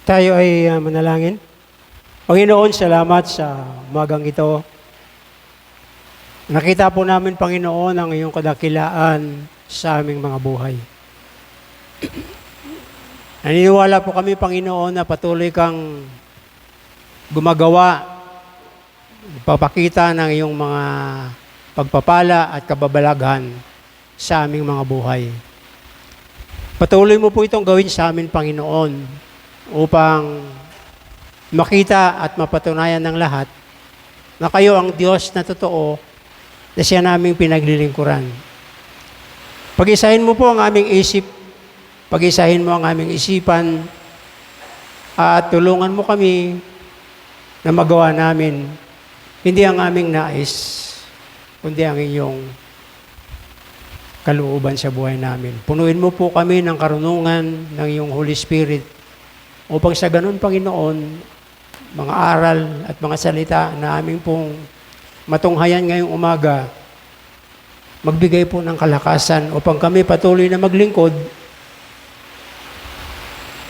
Tayo ay manalangin. Panginoon, salamat sa umagang ito. Nakita po namin, Panginoon, ang iyong kadakilaan sa aming mga buhay. Naniniwala po kami, Panginoon, na patuloy kang gumagawa, papakita ng iyong mga pagpapala at kababalaghan sa aming mga buhay. Patuloy mo po itong gawin sa amin, Panginoon, upang makita at mapatunayan ng lahat na kayo ang Diyos na totoo na siya naming pinaglilingkuran. Pag-isahin mo po ang aming isip, pag-isahin mo ang aming isipan, at tulungan mo kami na magawa namin hindi ang aming nais, kundi ang iyong kalooban sa buhay namin. Punuin mo po kami ng karunungan ng iyong Holy Spirit upang sa ganun, Panginoon, mga aral at mga salita na aming pong matunghayan ngayong umaga, magbigay po ng kalakasan upang kami patuloy na maglingkod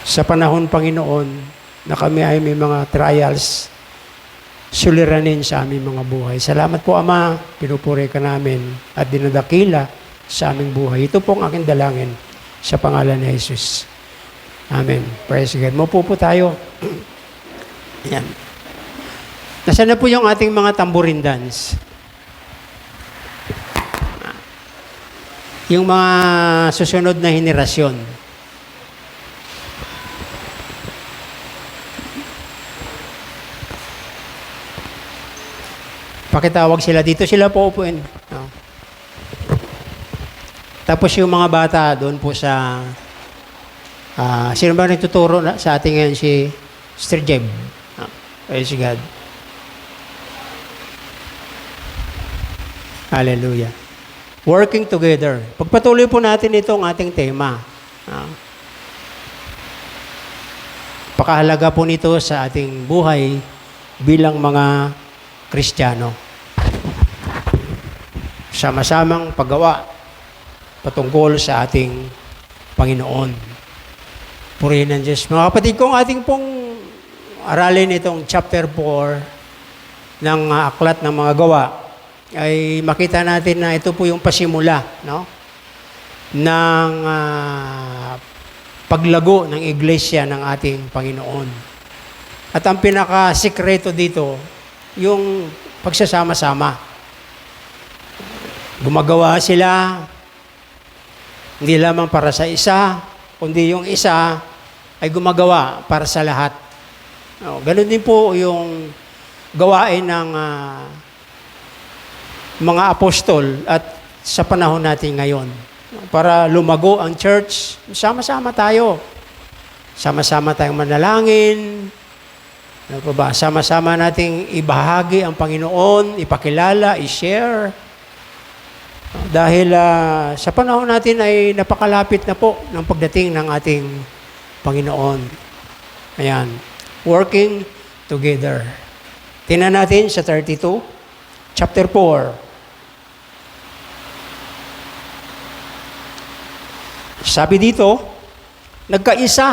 sa panahon, Panginoon, na kami ay may mga trials, suliranin sa aming mga buhay. Salamat po, Ama, pinupuri ka namin at dinadakila sa aming buhay. Ito pong aking dalangin sa pangalan ni Jesus. Amen. Praise God. Maupo po tayo. Yan. Nasaan na po yung ating mga tambourine dance? Yung mga susunod na henerasyon. Pakitawag sila dito. Sila po upuin. No. Tapos yung mga bata doon po sa... sino ba nagtuturo sa ating ngayon? Si Sister Jeb. Praise God. Hallelujah. Working together. Pagpatuloy po natin itong ating tema. Pakahalaga po nito sa ating buhay bilang mga Kristiyano. Sama-samang paggawa patungkol sa ating Panginoon. Purihin ng Diyos. Mga kapatid, kung ating pong aralin itong chapter 4 ng aklat ng mga gawa, ay makita natin na ito po yung pasimula, no? Ng paglago ng iglesia ng ating Panginoon. At ang pinaka-sikreto dito, yung pagsasama-sama. Gumagawa sila, hindi lamang para sa isa, kundi yung isa ay gumagawa para sa lahat. Ganun din po yung gawain ng mga apostol at sa panahon natin ngayon. Para lumago ang church, sama-sama tayo. Sama-sama tayong manalangin. Ano pa ba? Sama-sama nating ibahagi ang Panginoon, ipakilala, i-share. Dahil sa panahon natin ay napakalapit na po ng pagdating ng ating Panginoon. Ayan. Working together. Tingnan natin sa 32, chapter 4. Sabi dito, nagkaisa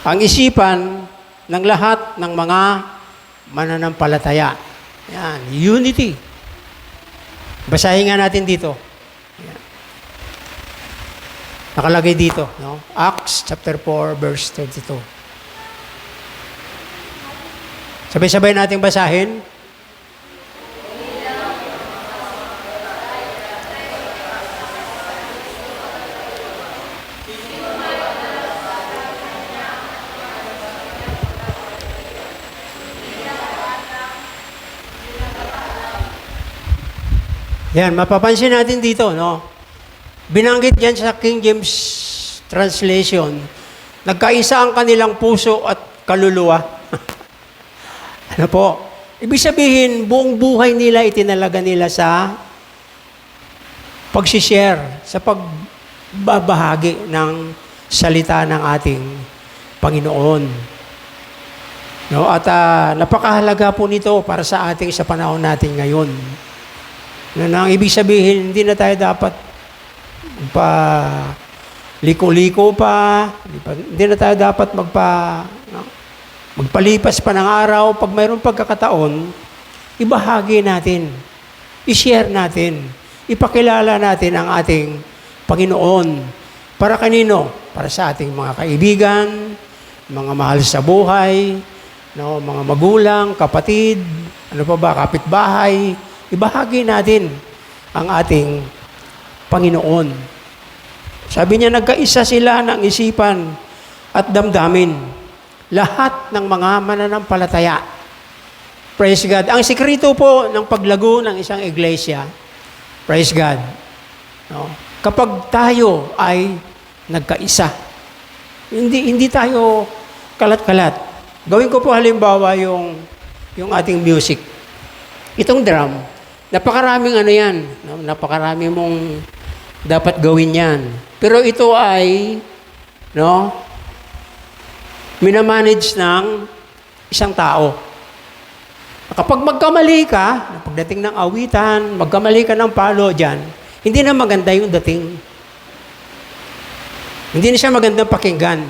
ang isipan ng lahat ng mga mananampalataya. Ayan. Unity. Basahin nga natin dito. Ayan. Nakalagay dito, no? Acts chapter 4 verse 32. Sabay-sabay nating basahin. Yan, mapapansin natin dito, no? Binanggit yan sa King James Translation, nagkaisa ang kanilang puso at kaluluwa. Ano po? Ibig sabihin, buong buhay nila itinalaga nila sa pagsishare, sa pagbabahagi ng salita ng ating Panginoon. No? At napakahalaga po nito para sa ating sa panahon natin ngayon. Ang ibig sabihin, hindi na tayo dapat liko-liko pa, hindi na tayo dapat magpalipas pa ng araw. Pag mayroong pagkakataon, ibahagi natin, i-share natin, ipakilala natin ang ating Panginoon. Para kanino? Para sa ating mga kaibigan, mga mahal sa buhay, no, mga magulang, kapatid, ano pa ba, kapitbahay. Ibahagi natin ang ating Panginoon. Sabi niya, nagkaisa sila ng isipan at damdamin. Lahat ng mga mananampalataya. Praise God. Ang sikreto po ng paglago ng isang iglesia, praise God, no? Kapag tayo ay nagkaisa. Hindi tayo kalat-kalat. Gawin ko po halimbawa yung ating music. Itong drum, napakaraming ano yan. Napakarami mong dapat gawin yan. Pero ito ay, no, minamanage ng isang tao. Kapag magkamali ka, pagdating ng awitan, magkamali ka ng palo dyan, hindi na maganda yung dating. Hindi na siya magandang pakinggan.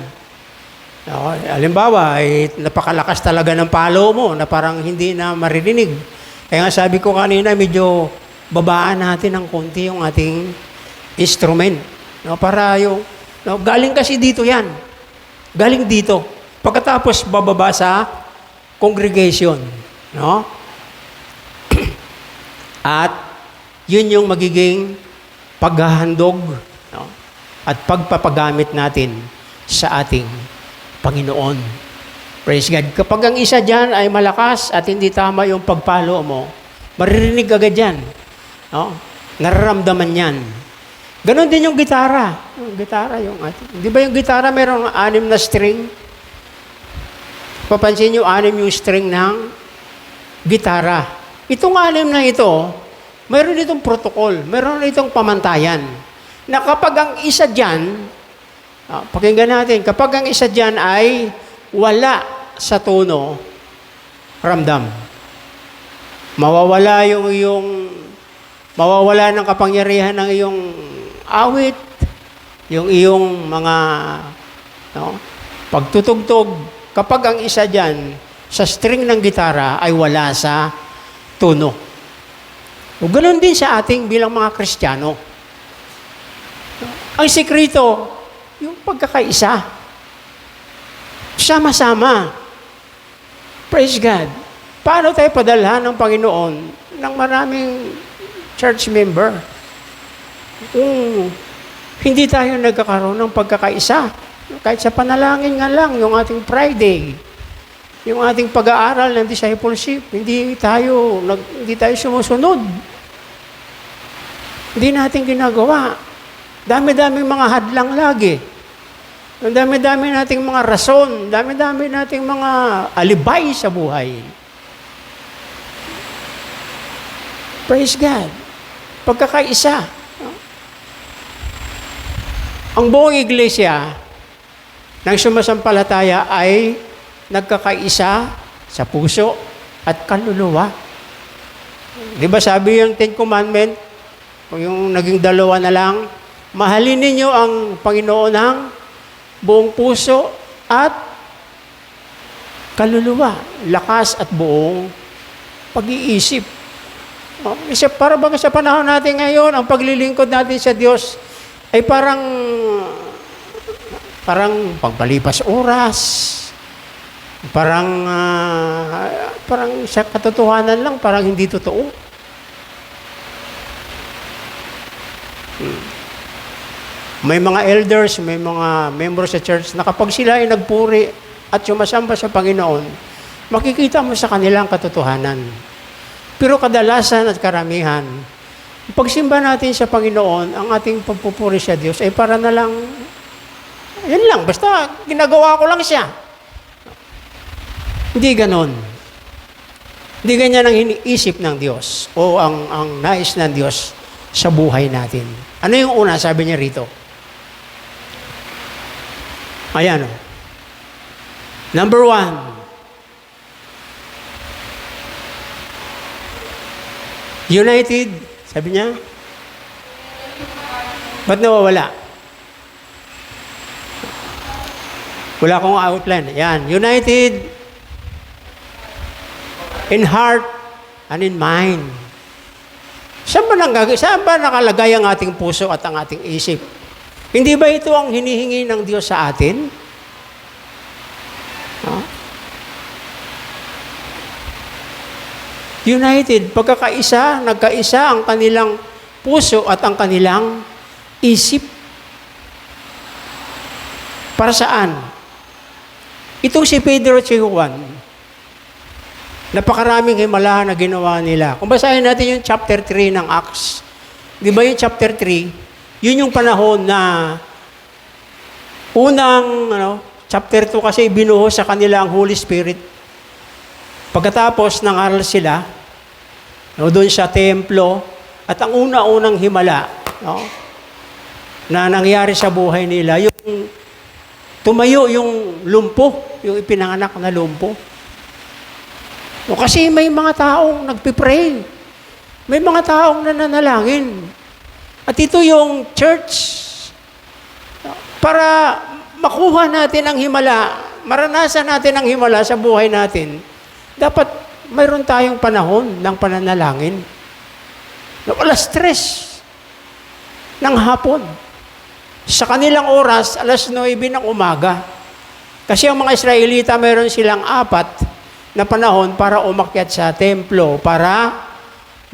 No, halimbawa, napakalakas talaga ng palo mo na parang hindi na maririnig. Kaya nga sabi ko kanina, medyo babaan natin ng konti yung ating instrument. No, para galing kasi dito yan. Galing dito. Pagkatapos bababa sa congregation. No? At yun yung magiging paghahandog, no, at pagpapagamit natin sa ating Panginoon. Praise God. Kapag ang isa dyan ay malakas at hindi tama yung pagpalo mo, maririnig agad yan. No? Nararamdaman yan. Ganon din yung gitara. Yung gitara, di ba yung gitara mayroong 6 na string? Papansin nyo, 6 yung string ng gitara. Itong 6 na ito, mayroon itong protocol, mayroon itong pamantayan. Na kapag ang isa dyan, pakinggan natin, kapag ang isa dyan ay wala sa tono, ramdam. Mawawala mawawala ng kapangyarihan ng iyong awit, yung iyong mga pagtutugtog. Kapag ang isa dyan, sa string ng gitara ay wala sa tono. O ganoon din sa ating bilang mga Kristiyano. Ang sikreto, yung pagkakaisa. Sama-sama. Praise God. Paano tayo padalhan ng Panginoon ng maraming church member? Kung hindi tayo nagkakaroon ng pagkakaisa, kahit sa panalangin nga lang, yung ating Friday, yung ating pag-aaral ng discipleship, hindi tayo sumusunod. Hindi natin ginagawa. Dami-daming mga hadlang lagi. Dami-dami nating mga rason, dami-dami nating mga alibay sa buhay. Praise God. Pagkakaisa. Ang buong iglesia ng sumasampalataya ay nagkakaisa sa puso at kaluluwa. Di ba sabi yung 10 Commandment, yung naging 2 na lang, mahalin ninyo ang Panginoon ng buong puso at kaluluwa, lakas at buong pag-iisip. Para ba sa panahon natin ngayon, ang paglilingkod natin sa Diyos ay parang pagpalipas oras, parang sa katotohanan lang, parang hindi totoo. May mga elders, may mga members sa church na kapag sila ay nagpuri at sumasamba sa Panginoon, makikita mo sa kanilang katotohanan. Pero kadalasan at karamihan, pagsimba natin sa Panginoon, ang ating pagpupuri sa Diyos ay para na lang, yan lang, basta ginagawa ko lang siya. Hindi ganon. Hindi ganyan ang iniisip ng Diyos o ang nais ng Diyos sa buhay natin. Ano yung una, sabi niya rito? Ayan. Number 1. United. Sabi niya? Ba't nawawala? Wala akong outline. Yan. United in heart and in mind. Saan ba nakalagay ang ating puso at ang ating isip? Hindi ba ito ang hinihingi ng Diyos sa atin? United, pagkakaisa, nagkaisa ang kanilang puso at ang kanilang isip. Para saan? Itong si Pedro at si Juan, napakaraming himala na ginawa nila. Kung basahin natin yung chapter 3 ng Acts, di ba yung chapter 3, yun yung panahon na unang, chapter 2 kasi binuhos sa kanila ang Holy Spirit. Pagkatapos nangaral sila, doon sa templo, at ang una-unang himala na nangyari sa buhay nila, yung tumayo yung lumpo, yung ipinanganak na lumpo. Kasi may mga taong nagpipray. May mga taong nananalangin. At ito yung church. Para makuha natin ang himala, maranasan natin ang himala sa buhay natin, dapat mayroon tayong panahon ng pananalangin. Wala stress ng hapon. Sa kanilang oras, 9:00 ng umaga. Kasi ang mga Israelita, mayroon silang 4 na panahon para umakyat sa templo, para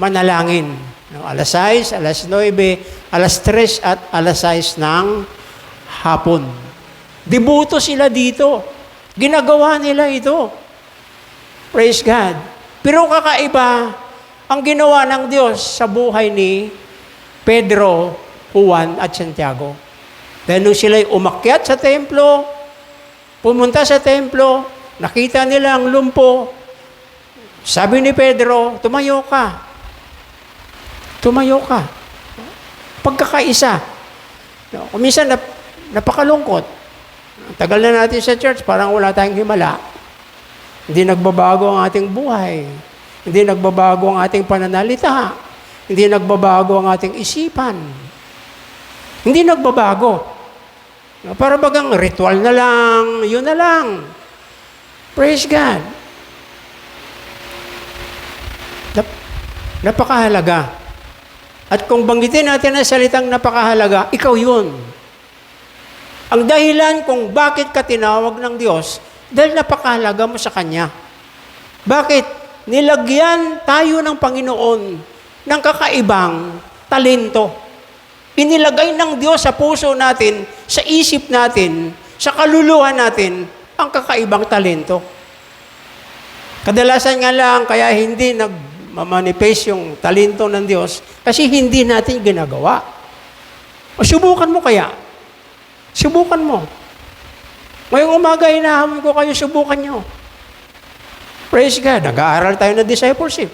manalangin. 6:00, 9:00, 3:00 at 6:00 ng hapon. Debuto sila dito. Ginagawa nila ito. Praise God. Pero kakaiba ang ginawa ng Diyos sa buhay ni Pedro, Juan at Santiago. Dahil nung sila'y umakyat sa templo, pumunta sa templo, nakita nila ang lumpo, sabi ni Pedro, tumayo ka. Tumayo ka. Pagkakaisa. Minsan napakalungkot. Tagal na natin sa church, parang wala tayong himala. Hindi nagbabago ang ating buhay. Hindi nagbabago ang ating pananalita. Hindi nagbabago ang ating isipan. Hindi nagbabago. Para bagang ritual na lang, yun na lang. Praise God. Napakahalaga. At kung banggitin natin ang salitang napakahalaga, ikaw yun. Ang dahilan kung bakit ka tinawag ng Diyos, dahil napakahalaga mo sa Kanya. Bakit? Nilagyan tayo ng Panginoon ng kakaibang talento. Inilagay ng Diyos sa puso natin, sa isip natin, sa kaluluwa natin, ang kakaibang talento. Kadalasan nga lang, kaya hindi nagmamanifest yung talento ng Diyos, kasi hindi natin ginagawa. O subukan mo kaya. Subukan mo. Ngayong umaga, hinahamon ko kayo, subukan nyo. Praise God. Nag-aaral tayo ng discipleship.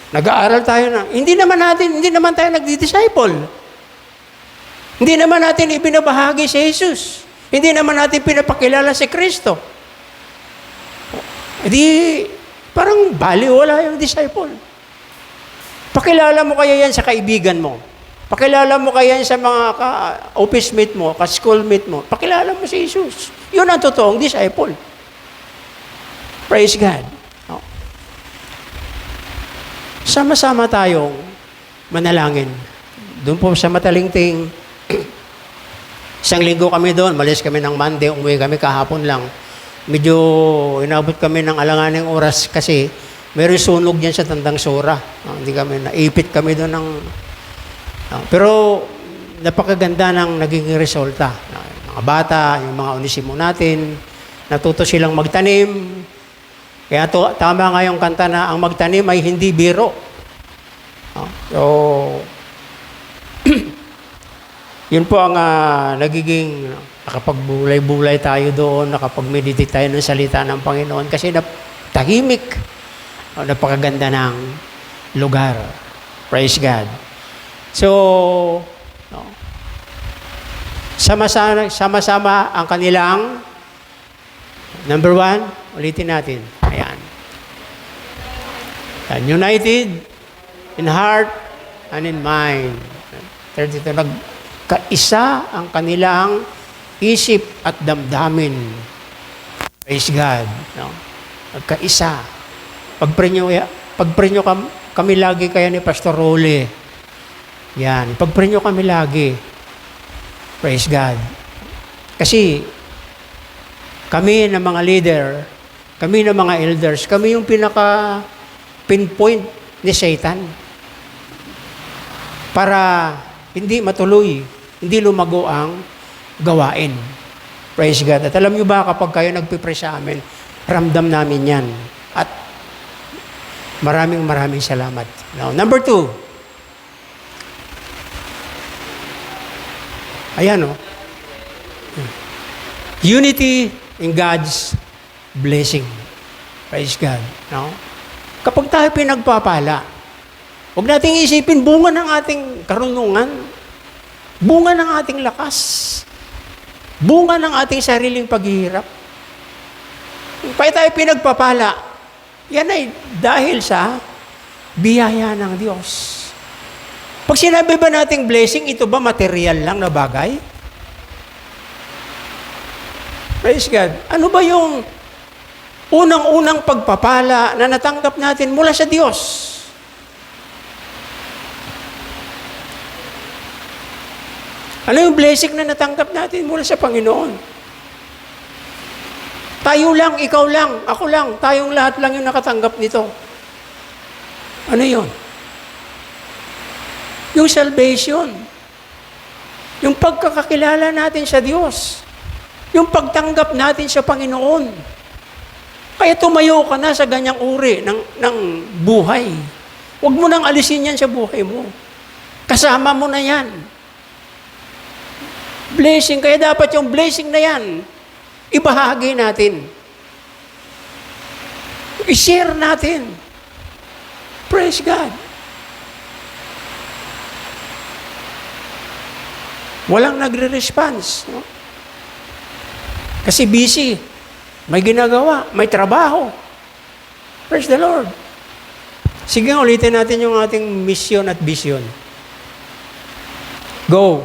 Nag-aaral tayo na. Hindi naman tayo nagdi-disciple. Hindi naman natin ibinabahagi si Jesus. Hindi naman natin pinapakilala si Kristo. Hindi, parang baliwala yung disciple. Pakilala mo kaya yan sa kaibigan mo. Pakilala mo kaya yan sa mga office mate mo, ka-schoolmate mo. Pakilala mo si Jesus. Yun ang totoong disciple. Praise God. Sama-sama tayong manalangin. Doon po sa Matalingting, 1 linggo kami doon, malis kami ng Monday, umuwi kami kahapon lang. Medyo inabot kami ng alanganing oras kasi meron sunog yan sa Tandang Sora. Hindi kami, naipit kami doon ng... pero napakaganda ng naging resulta. Mga bata, yung mga onisimo natin, natuto silang magtanim. Kaya tama nga yung kanta na ang magtanim ay hindi biro. So, yun po ang nagiging nakapagbulay-bulay tayo doon, nakapag-meditate tayo ng salita ng Panginoon kasi tahimik. Napakaganda ng lugar. Praise God. So, sama-sama ang kanilang number 1, ulitin natin. Ayan. United in heart and in mind. 32, nagkaisa ang kanilang isip at damdamin. Praise God. No? Magkaisa. Pagprenyo kami lagi kaya ni Pastor Role. Yan. Pagprenyo kami lagi. Praise God. Kasi kami na mga leader, kami na mga elders, kami yung pinaka-pinpoint ni Satan para hindi matuloy, hindi lumago ang gawain. Praise God. At alam nyo ba, kapag kayo nagpipray sa amin, ramdam namin yan. At maraming salamat. Now, number 2. Ayan, oh. Unity in God's blessing. Praise God. No? Kapag tayo pinagpapala, huwag nating isipin bunga ng ating karunungan, bunga ng ating lakas, bunga ng ating sariling paghihirap. Kaya tayo pinagpapala, yan ay dahil sa biyaya ng Diyos. Pag sinabi ba nating blessing, ito ba material lang na bagay? Praise God. Ano ba yung unang-unang pagpapala na natanggap natin mula sa Diyos? Ano yung blessing na natanggap natin mula sa Panginoon? Tayo lang, ikaw lang, ako lang, tayong lahat lang yung nakatanggap nito. Ano yun? Yung salvation. Yung pagkakakilala natin sa Diyos. Yung pagtanggap natin sa Panginoon. Kaya tumayo ka na sa ganyang uri ng buhay. Huwag mo nang alisin yan sa buhay mo. Kasama mo na yan. Blessing. Kaya dapat yung blessing na yan, ibahagi natin. I-share natin. Praise God. Walang nagre-response. No? Kasi busy. May ginagawa. May trabaho. Praise the Lord. Sige, ulitin natin yung ating mission at vision. Go.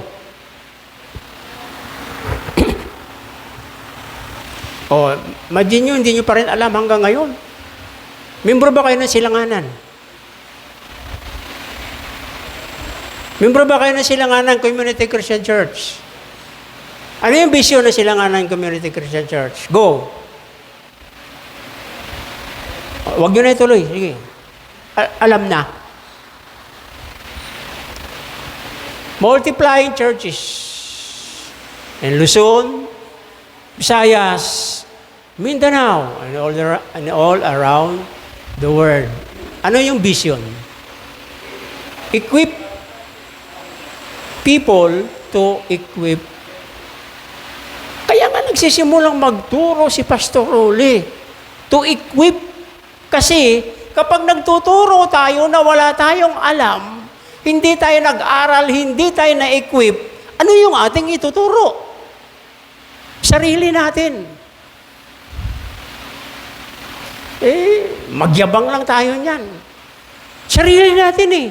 Imagine nyo, hindi nyo pa rin alam hanggang ngayon. Membro ba kayo ng Silanganan? Membro ba kayo ng Silanganan Community Christian Church? Ano yung vision ng Silanganan Community Christian Church? Go. Huwag nyo na ituloy. Sige. Alam na. Multiplying churches. In Luzon, Visayas, Mindanao, and all around the world. Ano yung vision? Equip people to equip. Kaya nga nagsisimulang magturo si Pastor Role to equip. Kasi kapag nagtuturo tayo na wala tayong alam, hindi tayo nag-aral, hindi tayo na-equip, ano yung ating ituturo? Sarili natin. Magyabang lang tayo niyan. Sarili natin eh.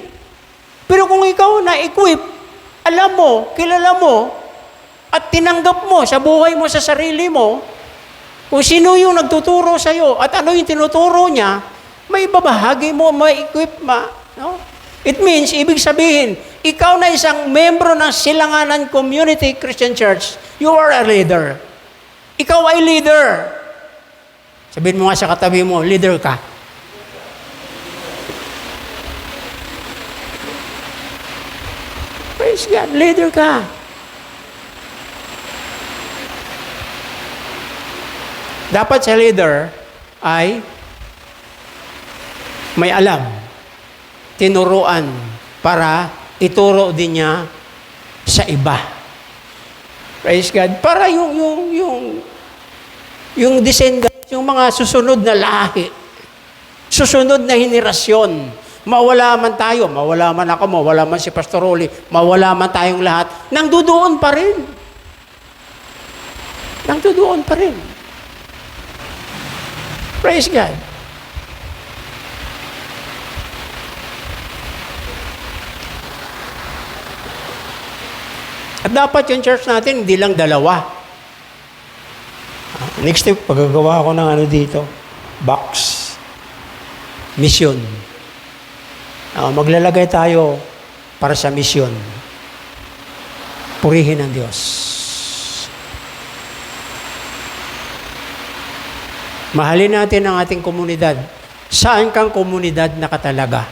Pero kung ikaw na-equip, alam mo, kilala mo, at tinanggap mo sa buhay mo, sa sarili mo, kung sino yung nagtuturo sa'yo at ano yung tinuturo niya, may babahagi mo, may equip no? It means, ibig sabihin, ikaw na isang membro ng Silanganan Community Christian Church, you are a leader. Ikaw ay leader. Sabihin mo nga sa katabi mo, leader ka. Praise God, leader ka. Dapat sa leader ay may alam, tinuruan para ituro din niya sa iba. Praise God. Para yung descendants, yung mga susunod na lahi, susunod na henerasyon, mawala man tayo, mawala man ako, mawala man si Pastor Role, mawala man tayong lahat, nang dudoon pa rin. Nang dudoon pa rin. Praise God. At dapat yung church natin, hindi lang 2. Next step, paggagawa ko ng dito, box. Mission. Maglalagay tayo para sa mission. Purihin ang Diyos. Mahalin natin ang ating komunidad. Saan kang komunidad nakatalaga?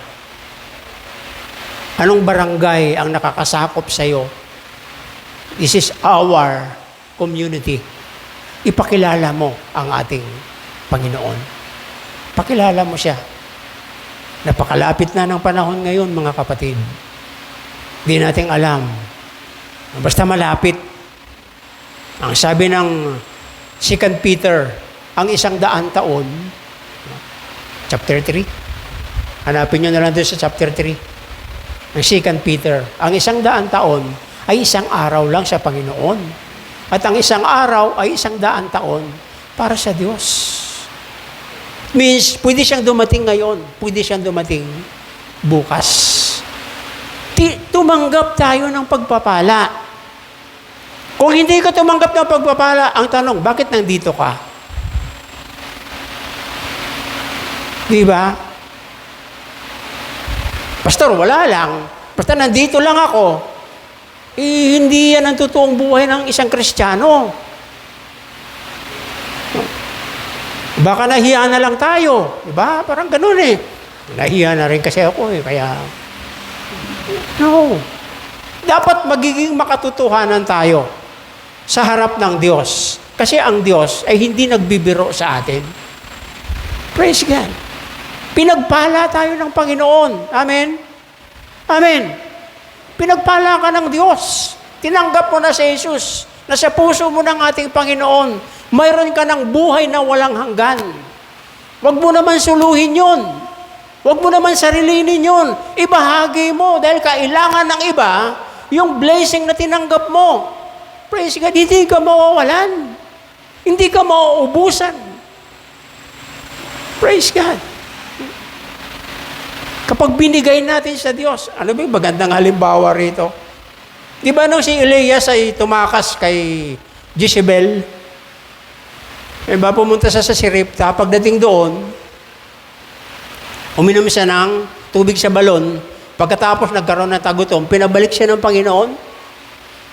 Anong barangay ang nakakasakop sa iyo? This is our community. Ipakilala mo ang ating Panginoon. Pakilala mo siya. Napakalapit na ng panahon ngayon, mga kapatid. Di natin alam. Basta malapit. Ang sabi ng 2 Peter, ang 100 taon, chapter 3. Hanapin nyo na lang doon sa chapter 3. Ang 2 Peter, ang 100 taon ay isang araw lang sa Panginoon. At ang isang araw ay 100 taon para sa Diyos. Means, pwede siyang dumating ngayon, pwede siyang dumating bukas. Tumanggap tayo ng pagpapala. Kung hindi ka tumanggap ng pagpapala, ang tanong, bakit nandito ka? Di ba? Pastor, wala lang. Basta nandito lang ako. Hindi yan ang totoong buhay ng isang Kristiyano. Baka nahiya na lang tayo. Diba? Parang ganun eh. Nahiya na rin kasi ako eh. Kaya, no. Dapat magiging makatotohanan tayo sa harap ng Diyos. Kasi ang Diyos ay hindi nagbibiro sa atin. Praise God. Pinagpala tayo ng Panginoon. Amen? Amen. Pinagpala ka ng Diyos. Tinanggap mo na si Jesus. Nasa puso mo ng ating Panginoon. Mayroon ka ng buhay na walang hanggan. Huwag mo naman suluhin yun. Huwag mo naman sarilinin yun. Ibahagi mo dahil kailangan ng iba yung blessing na tinanggap mo. Praise God, hindi ka mawawalan. Hindi ka mauubusan. Praise God. Kapag binigay natin sa Diyos, ano ba yung magandang halimbawa rito? Di ba nung si Elias ay tumakas kay Jezebel? Ba pumunta sa Siripta, pagdating doon, uminom siya ng tubig sa balon, pagkatapos nagkaroon ng tagutom, pinabalik siya ng Panginoon.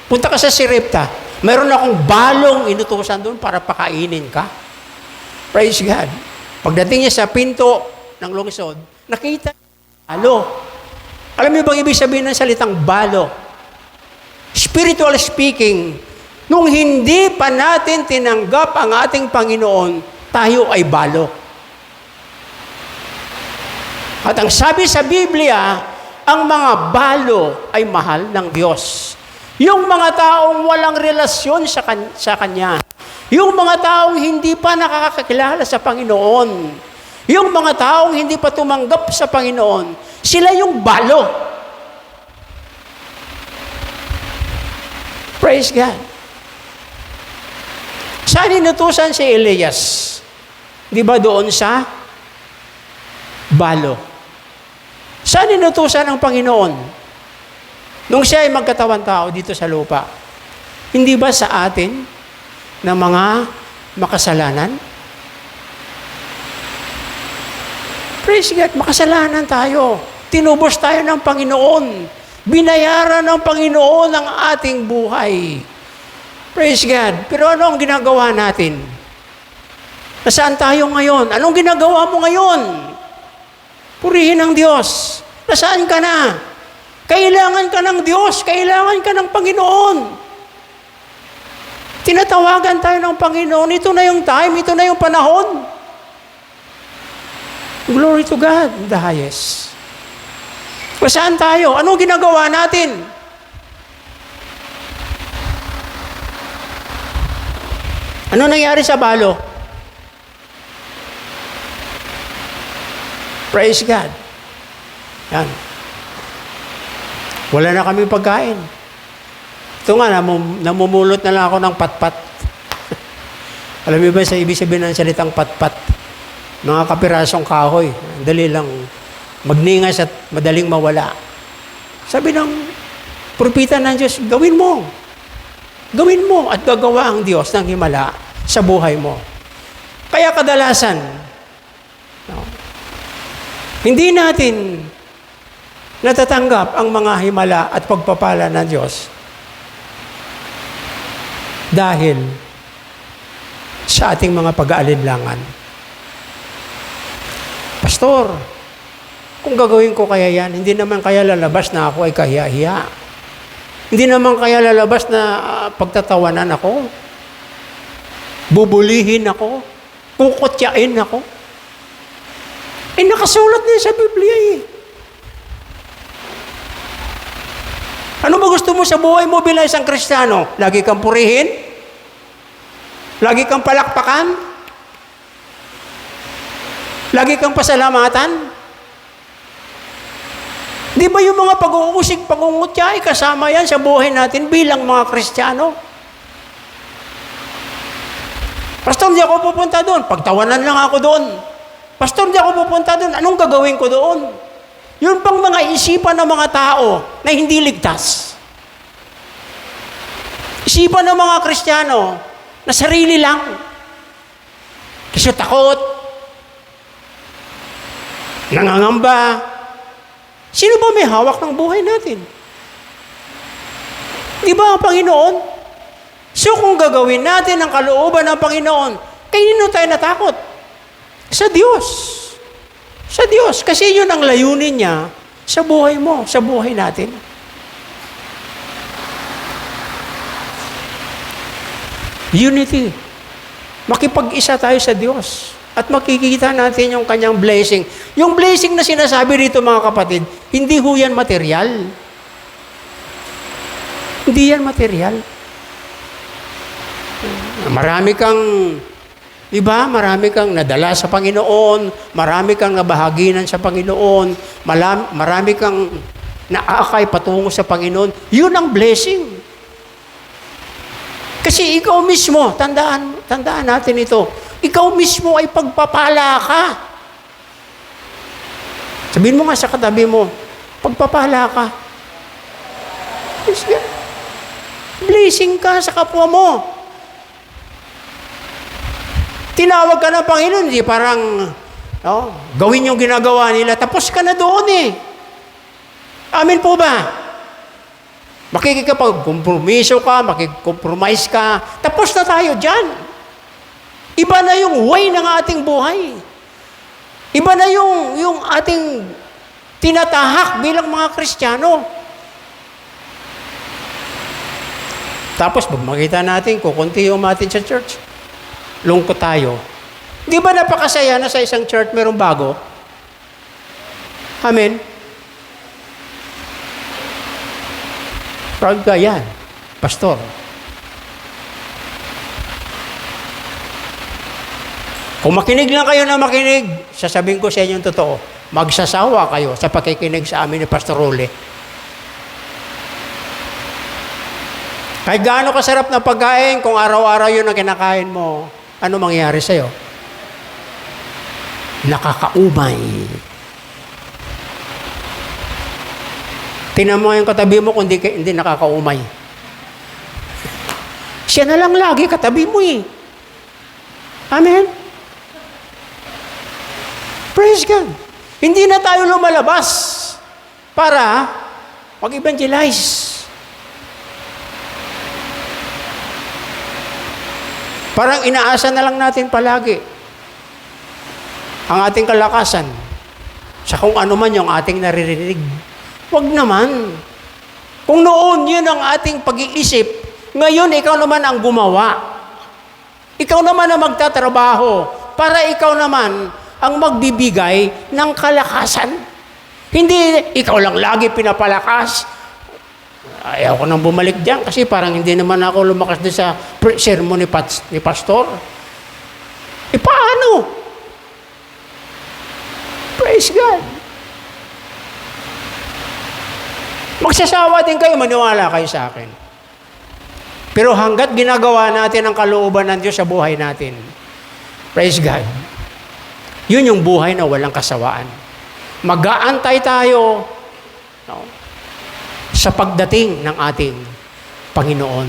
Punta ka sa Siripta, mayroon akong balong inutusan doon para pakainin ka. Praise God. Pagdating niya sa pinto ng lungsod, nakita balo. Alam niyo bang ibig sabihin ng salitang balo? Spiritual speaking, nung hindi pa natin tinanggap ang ating Panginoon, tayo ay balo. At ang sabi sa Biblia, ang mga balo ay mahal ng Diyos. Yung mga taong walang relasyon sa Kanya. Yung mga taong hindi pa nakakakilala sa Panginoon. Yung mga taong hindi pa tumanggap sa Panginoon, sila yung balo. Praise God. Saan inutusan si Elias? Di ba doon sa balo? Saan inutusan ng Panginoon? Nung siya ay magkatawan tao dito sa lupa, hindi ba sa atin na mga makasalanan? Praise God, makasalanan tayo. Tinubos tayo ng Panginoon. Binayaran ng Panginoon ang ating buhay. Praise God. Pero ano ang ginagawa natin? Nasaan tayo ngayon? Anong ginagawa mo ngayon? Purihin ang Diyos. Nasaan ka na? Kailangan ka ng Diyos. Kailangan ka ng Panginoon. Tinatawagan tayo ng Panginoon. Ito na yung time. Ito na yung panahon. Glory to God, the highest. Nasaan tayo? Anong ginagawa natin? Ano nangyari sa balo? Praise God. Yan. Wala na kami pagkain. Ito nga, namumulot na lang ako ng patpat. Alam mo ba sa ibig sabihin ng salitang patpat? Mga kapirasong kahoy. Dali lang magningas at madaling mawala. Sabi ng propeta ng Diyos, gawin mo. Gawin mo at gagawa ang Diyos ng himala sa buhay mo. Kaya kadalasan, hindi natin natatanggap ang mga himala at pagpapala ng Diyos dahil sa ating mga pag-aalinlangan. Pastor, kung gagawin ko kaya yan, hindi naman kaya lalabas na ako ay kahiya-hiya. Hindi naman kaya lalabas na pagtatawanan ako. Bubulihin ako. Kukutyain ako. Nakasulat na sa Biblia eh. Ano ba gusto mo sa buhay mo bilang isang Kristiyano? Lagi kang purihin? Lagi kang palakpakan? Lagi kang pasalamatan? Di ba yung mga pag-uusig, pag-ungutya, kasama yan sa buhay natin bilang mga Kristiyano? Pastor, di ako pupunta doon. Pagtawanan lang ako doon. Pastor, di ako pupunta doon. Anong gagawin ko doon? Yun pang mga isipan ng mga tao na hindi ligtas. Isipan ng mga Kristiyano na sarili lang. Kasi takot. Nangangamba. Sino ba may hawak ng buhay natin? Di ba ang Panginoon? So kung gagawin natin ang kalooban ng Panginoon, kanino tayo natakot? Sa Diyos. Sa Diyos. Kasi yun ang layunin niya sa buhay mo, sa buhay natin. Unity. Makipag-isa tayo sa Diyos. At makikita natin yung kanyang blessing. Yung blessing na sinasabi dito mga kapatid, hindi ho yan material. Hindi yan material. Marami kang nadala sa Panginoon, marami kang nabahaginan sa Panginoon, marami kang naakay patungo sa Panginoon. Yun ang blessing. Kasi ikaw mismo, tandaan natin ito, ikaw mismo ay pagpapala ka. Sabihin mo nga sa katabi mo, pagpapala ka. Blessing ka sa kapwa mo. Tinawag ka ng Panginoon, hindi parang gawin yung ginagawa nila, tapos ka na doon eh. Amin po ba? Makikipag-kompromiso ka, makikipag-compromise ka, tapos na tayo dyan. Iba na yung way ng ating buhay. Iba na yung ating tinatahak bilang mga Kristiyano. Tapos pag makita natin, kukunti yung natin sa church, lungkot tayo. Di ba napakasaya na sa isang church merong bago? Amen? Proud ka yan, pastor. Kung makinig lang kayo na makinig, sasabihin ko sa inyo yung totoo, magsasawa kayo sa pakikinig sa amin ni Pastor Role. Kahit gaano kasarap na pagkain, kung araw-araw yun ang kinakain mo, ano mangyayari sa'yo? Nakakaumay. Tingnan mo yung katabi mo kung hindi nakakaumay. Siya na lang lagi katabi mo eh. Amen? Praise God. Hindi na tayo lumalabas para mag-evangelize. Parang inaasa na lang natin palagi ang ating kalakasan sa kung ano man yung ating naririnig. Huwag naman. Kung noon yun ang ating pag-iisip, ngayon ikaw naman ang gumawa. Ikaw naman ang magtatrabaho para ikaw naman ang magbibigay ng kalakasan. Hindi ikaw lang lagi pinapalakas. Ayaw ko nang bumalik diyan kasi parang hindi naman ako lumakas din sa sermon ni pastor. Paano? Praise God. Magsasawa din kayo, maniwala kayo sa akin. Pero hanggat ginagawa natin ang kalooban ng Diyos sa buhay natin, praise God, yun yung buhay na walang kasawaan. Mag-aantay tayo sa pagdating ng ating Panginoon.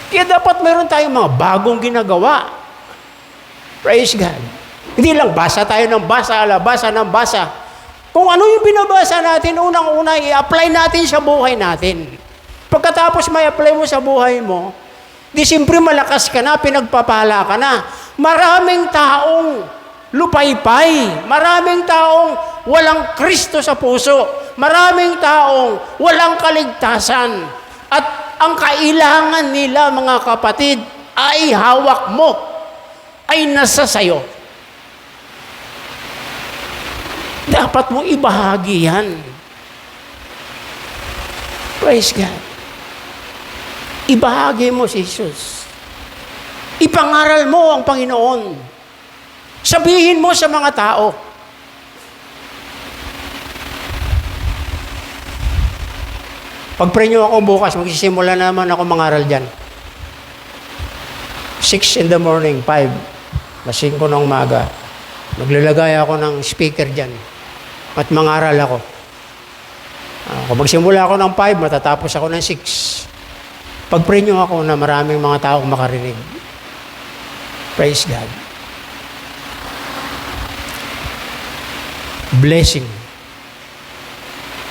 Kaya dapat mayroon tayong mga bagong ginagawa. Praise God. Hindi lang basa tayo ng basa, basa ng basa. Kung ano yung binabasa natin, unang-una, i-apply natin sa buhay natin. Pagkatapos may apply mo sa buhay mo, di siyempre malakas ka na, pinagpapala ka na. Maraming taong lupaypay. Maraming taong walang Kristo sa puso. Maraming taong walang kaligtasan. At ang kailangan nila, mga kapatid, ay hawak mo, ay nasa sayo. Dapat mong ibahagi yan. Praise God. Ibahagi mo si Jesus. Ipangaral mo ang Panginoon. Sabihin mo sa mga tao. Pag-pray nyo ako bukas, magsisimula naman ako mangaral dyan. 6 in the morning, 5. Lasing ko ng umaga. Maglalagay ako ng speaker dyan. At mangaral ako. Kung magsimula ako ng 5, matatapos ako ng 6. Pag-pray nyo ako na maraming mga taong makarinig. Praise God. Blessing.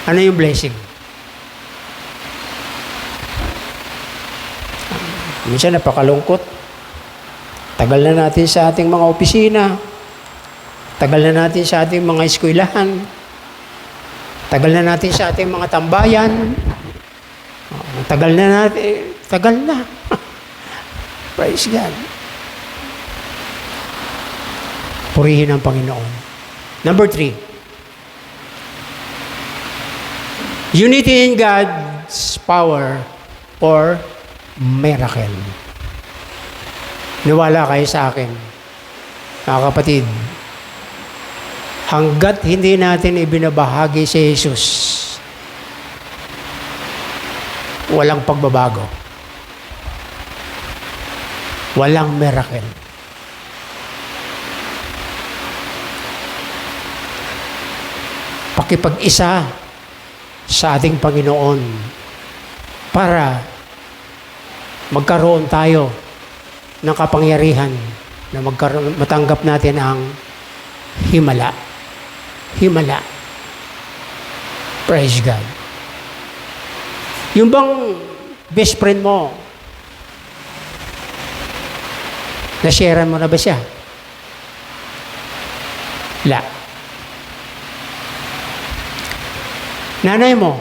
Ano yung blessing? Minsan napakalungkot. Tagal na natin sa ating mga opisina. Tagal na natin sa ating mga eskwelahan. Tagal na natin sa ating mga tambayan. Tagal na natin. Tagal na. Praise God. Purihin ang Panginoon. Number 3. Unity in God's power or miracle. Niwala kayo sa akin, mga kapatid. Hanggat hindi natin ibinabahagi si Jesus, walang pagbabago. Walang miracle. Pakipag-isa sa ating Panginoon para magkaroon tayo ng kapangyarihan na matanggap natin ang himala. Himala. Praise God. Yung bang best friend mo, na-sharean mo na ba siya? La. Nanay mo,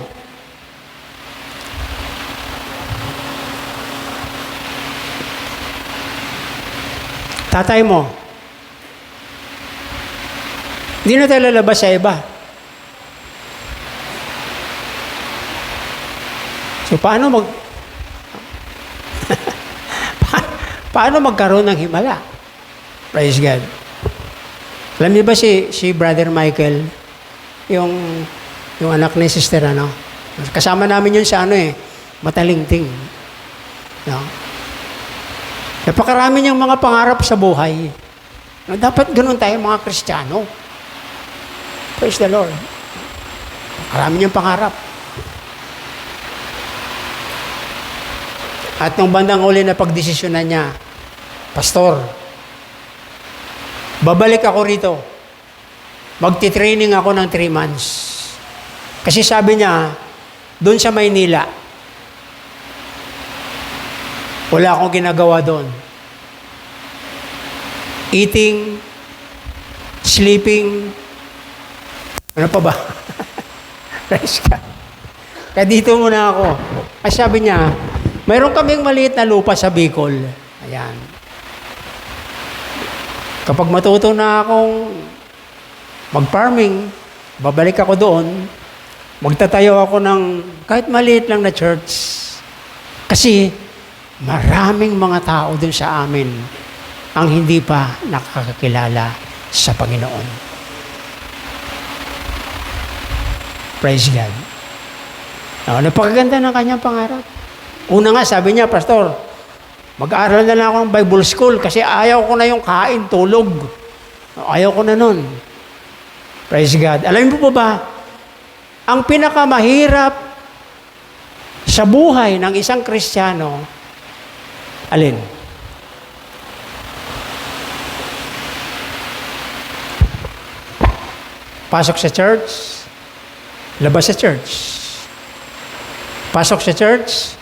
tatay mo, hindi na tayo lalabas sa iba. So, paano paano magkaroon ng himala? Praise God. Alam niyo ba si Brother Michael, yung anak ni Sister, kasama namin yun sa Matalingting. No? Napakarami niyang mga pangarap sa buhay. Dapat ganun tayo mga Kristiyano. Praise the Lord. Marami niyang pangarap. At nung bandang uli na pagdesisyonan niya, Pastor, babalik ako rito. Magti-training ako ng 3 months. Kasi sabi niya, doon sa Maynila, wala akong ginagawa doon. Eating, sleeping, ano pa ba? Praise God. Kaya dito muna ako. Kasi sabi niya, mayroon kaming maliit na lupa sa Bicol. Ayan. Kapag matuto na akong mag-farming, babalik ako doon, magtatayo ako ng kahit maliit lang na church. Kasi maraming mga tao doon sa amin ang hindi pa nakakakilala sa Panginoon. Praise God. Napakaganda ng kanyang pangarap. Una nga, sabi niya, Pastor, mag-aaral na lang ako ng Bible School kasi ayaw ko na yung kain, tulog. Ayaw ko na nun. Praise God. Alam mo po ba, ang pinakamahirap sa buhay ng isang Kristiyano Alin? Pasok sa church, labas sa church. Pasok sa church,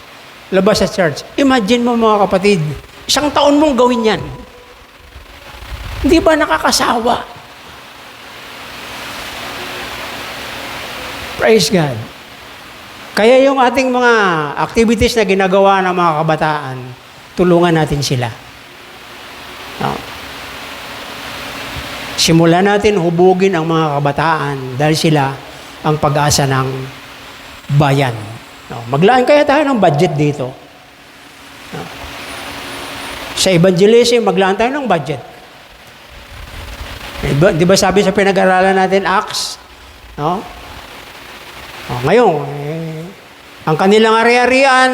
labas sa church. Imagine mo mga kapatid, 1 taon mong gawin yan. Hindi ba nakakasawa? Praise God. Kaya yung ating mga activities na ginagawa ng mga kabataan, tulungan natin sila. No? Simulan natin hubugin ang mga kabataan dahil sila ang pag-asa ng bayan. No? Maglaan kaya tayo ng budget dito. No? Sa evangelism, maglaan tayo ng budget. Di ba sabi sa pinag-aralan natin, Acts? No? Ngayon, ang kanilang ari-arian,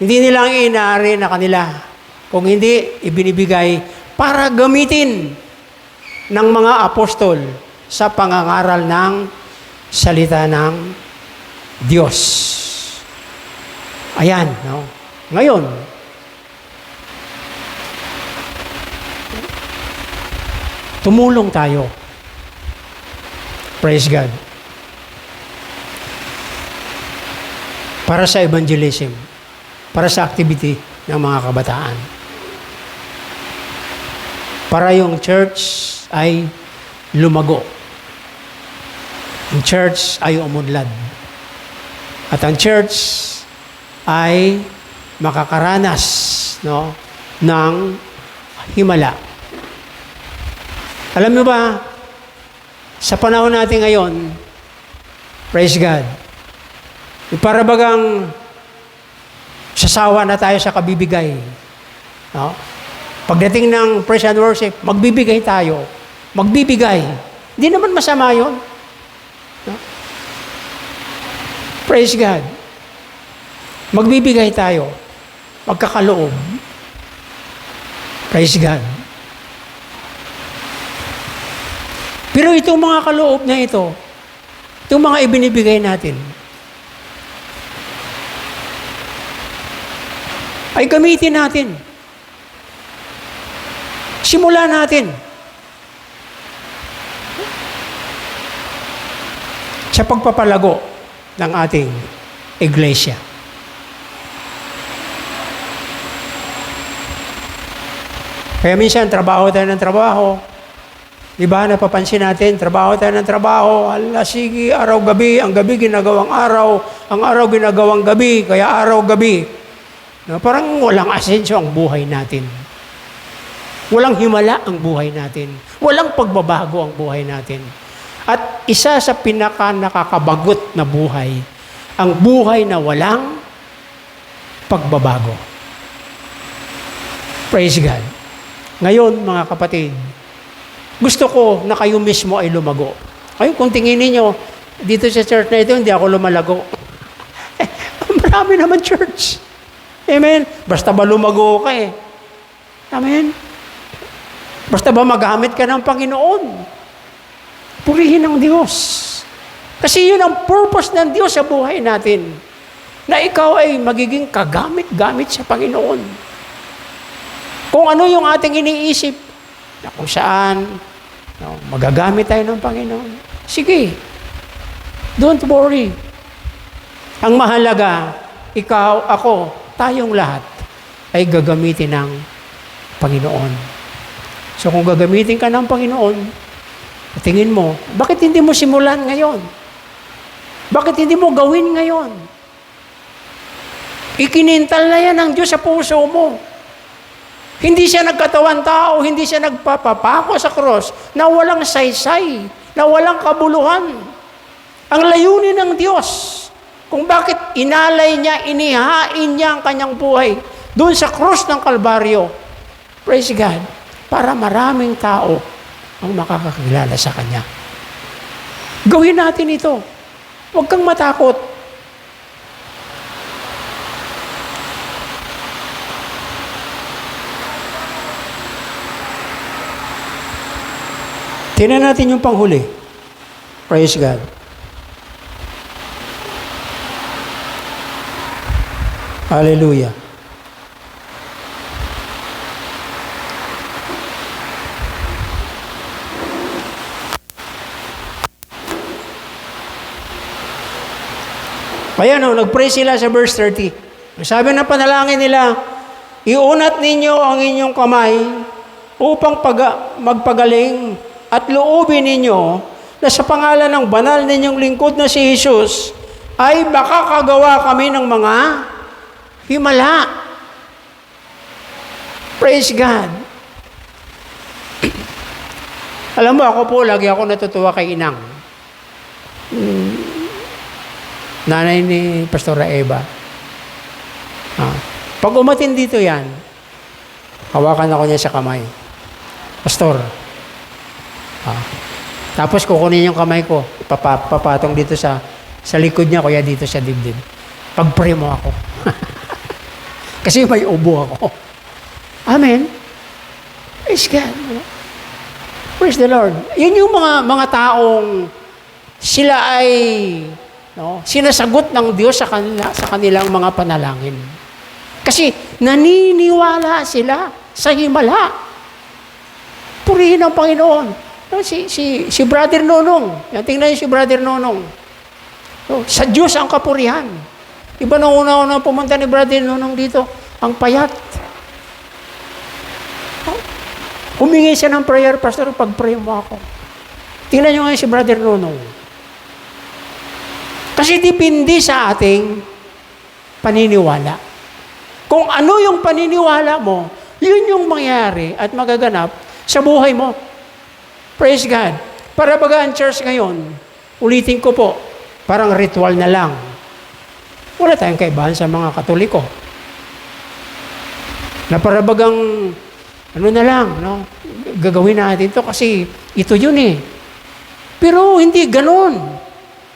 hindi nilang inaari na kanila. Kung hindi, ibinibigay para gamitin ng mga apostol sa pangangaral ng salita ng Diyos. Ayan, no? Ngayon, tumulong tayo. Praise God. Para sa evangelism, para sa activity ng mga kabataan. Para yung church ay lumago. Ang church ay umunlad. At ang church ay makakaranas, no, ng himala. Alam mo ba, sa panahon natin ngayon, praise God, para bagang sasawa na tayo sa kabibigay. No? Pagdating ng praise and worship, magbibigay tayo. Magbibigay. Hindi naman masama yun. No? Praise God. Magbibigay tayo. Magkakaloob. Praise God. Pero itong mga kaloob na ito, itong mga ibinibigay natin, ay gamitin natin. Simulan natin. Sa pagpapalago ng ating iglesia. Kaya minsan, trabaho tayo ng trabaho. Diba, napapansin natin, trabaho tayo ng trabaho. Ala, sige, araw-gabi. Ang gabi ginagawang araw. Ang araw ginagawang gabi. Kaya araw-gabi. No, parang walang asensyo ang buhay natin. Walang himala ang buhay natin. Walang pagbabago ang buhay natin. At isa sa pinaka-nakakabagot na buhay, ang buhay na walang pagbabago. Praise God. Ngayon, mga kapatid, gusto ko na kayo mismo ay lumago. Ngayon, kung tingin niyo dito sa church na ito, hindi ako lumalago. Marami naman church. Amen? Basta ba lumago ka eh. Amen? Basta ba magamit ka ng Panginoon. Purihin ang Diyos. Kasi yun ang purpose ng Diyos sa buhay natin. Na ikaw ay magiging kagamit-gamit sa Panginoon. Kung ano yung ating iniisip, na kung saan, no, magagamit tayo ng Panginoon. Sige. Don't worry. Ang mahalaga, ikaw, ako, tayong lahat ay gagamitin ng Panginoon. So kung gagamitin ka ng Panginoon, tingin mo, bakit hindi mo simulan ngayon? Bakit hindi mo gawin ngayon? Ikinintal na yan ng Diyos sa puso mo. Hindi siya nagkatawan tao, hindi siya nagpapapako sa cross na walang saysay, na walang kabuluhan. Ang layunin ng Diyos, kung bakit inalay niya, inihain niya ang kanyang buhay doon sa cross ng Kalbaryo. Praise God. Para maraming tao ang makakakilala sa Kanya. Gawin natin ito. Huwag kang matakot. Tingnan natin yung panghuli. Praise God. Hallelujah. Kaya nag-pray sila sa verse 30. Sabi ng panalangin nila, iunat ninyo ang inyong kamay upang magpagaling at loobin ninyo na sa pangalan ng banal ninyong lingkod na si Jesus ay baka kagawa kami ng mga himala. Praise God. Alam mo, ako po, lagi ako natutuwa kay Inang. Nanay ni Pastora Eva. Pag umatin dito yan, hawakan ako niya sa kamay. Pastor. Tapos kukunin yung kamay ko, papatong dito sa likod niya, kaya dito sa dibdib. Pag-pray mo ako. Kasi may ubo ako. Amen. Praise God. Praise the Lord. Yun yung mga taong sila ay sinasagot ng Diyos sa kanilang mga panalangin. Kasi naniniwala sila sa himala. Purihin ang Panginoon. Si Brother Nonong. Tingnan niyo si Brother Nonong. Sa Diyos ang kapurihan. Iba na una-una pumunta ni Brother Nonong dito. Ang payat. Humingi siya ng prayer, Pastor, pag-pray mo ako. Tingnan niyo ngayon si Brother Nonong. Kasi depende sa ating paniniwala. Kung ano yung paniniwala mo, yun yung mangyari at magaganap sa buhay mo. Praise God. Para baga ang church ngayon, ulitin ko po, parang ritual na lang. Wala tayong kaibahan sa mga Katoliko. Na para bagang na lang, gagawin natin ito kasi ito yun eh. Pero hindi ganun.